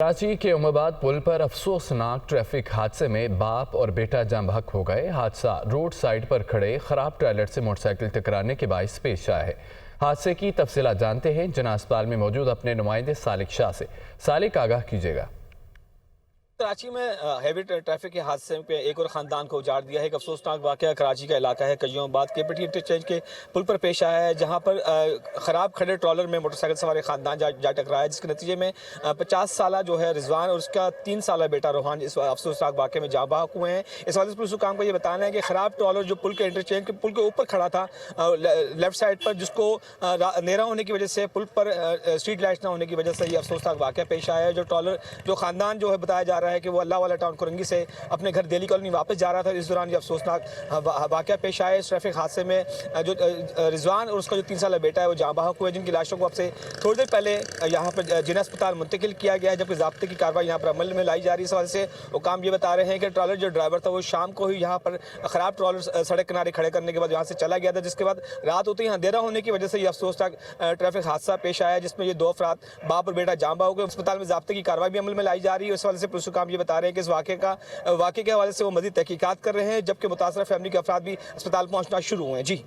कराची के उमरबाद पुल पर अफसोसनाक ट्रैफिक हादसे में बाप और बेटा जाम बहक हो गए। हादसा रोड साइड पर खड़े खराब ट्रैलर से मोटरसाइकिल टकराने के बायस पेश आया है। हादसे की तफसीलात जानते हैं जना अस्पताल में मौजूद अपने नुमाइंदे सालिक शाह से। सालिक, आगाह कीजिएगा। कराची में हैवी ट्रैफिक के हादसे पे एक और ख़ानदान को उजाड़ दिया है। एक अफसोसनाक वाक़या कराची का इलाका है कयूमाबाद केपीटी इंटरचेंज के पुल पर पेश आया है, जहां पर ख़राब खड़े ट्रॉलर में मोटरसाइकिल सवार ख़ानदान जा टकराया है, जिसके नतीजे में 50 साल जो है रिजवान और उसका 3 साल बेटा रोहान इस अफसोसनाक वाक़े में जाँ बहक हुए हैं। इस वजह से पुलिस हुकाम को ये बताना है कि ख़राब ट्रॉलर जो पुल के इंटरचेंज के पुल के ऊपर खड़ा था लेफ्ट साइड पर, जिसको अंधेरा होने की वजह से पुल पर स्ट्रीट लाइट्स ना होने की वजह से ये अफसोसनाक वाक़या पेश आया है। जो ट्रॉलर जो ख़ानदान जो है बताया जा रहा है कि वो अल्लाह वाला टाउन कुरंगी से अपने घर दिल्ली कॉलोनी वापस जा रहा था। इस दौरान ये अफसोसनाक वाक़या पेश आया। इस ट्रैफिक हादसे में जो रिजवान और उसका जो 3 साल बेटा है वो जाँ बहक हुए, जिनकी लाशों को अब से थोड़ी देर पहले यहाँ पर जिला अस्पताल मुंतकिल किया गया है, जबकि ज़ाब्ते की कार्रवाई यहाँ पर अमल में लाई जा रही है। इस वजह से वो काम ये बता रहे हैं कि ट्रॉलर जो ड्राइवर था वो शाम को ही यहाँ पर ख़राब ट्रॉलर सड़क किनारे खड़े करने के बाद यहाँ से चला गया था, जिसके बाद रात होते ही अंधेरा होने की वजह से ये अफसोसनाक ट्रैफिक हादसा पेश आया, जिसमें ये 2 अफराद बाप और बेटा जाँ बहक हुए। अस्पताल में ज़ाब्ते की कार्रवाई भी अमल में लाई जा रही है। इस वजह से पुलिस हुकाम ये बता रहे हैं कि इस वाक़े के हवाले से वो मज़ीद तहकीकात कर रहे हैं, जबकि मुतासरा फैमिली के अफराद भी अस्पताल पहुँचना शुरू हुए हैं। जी।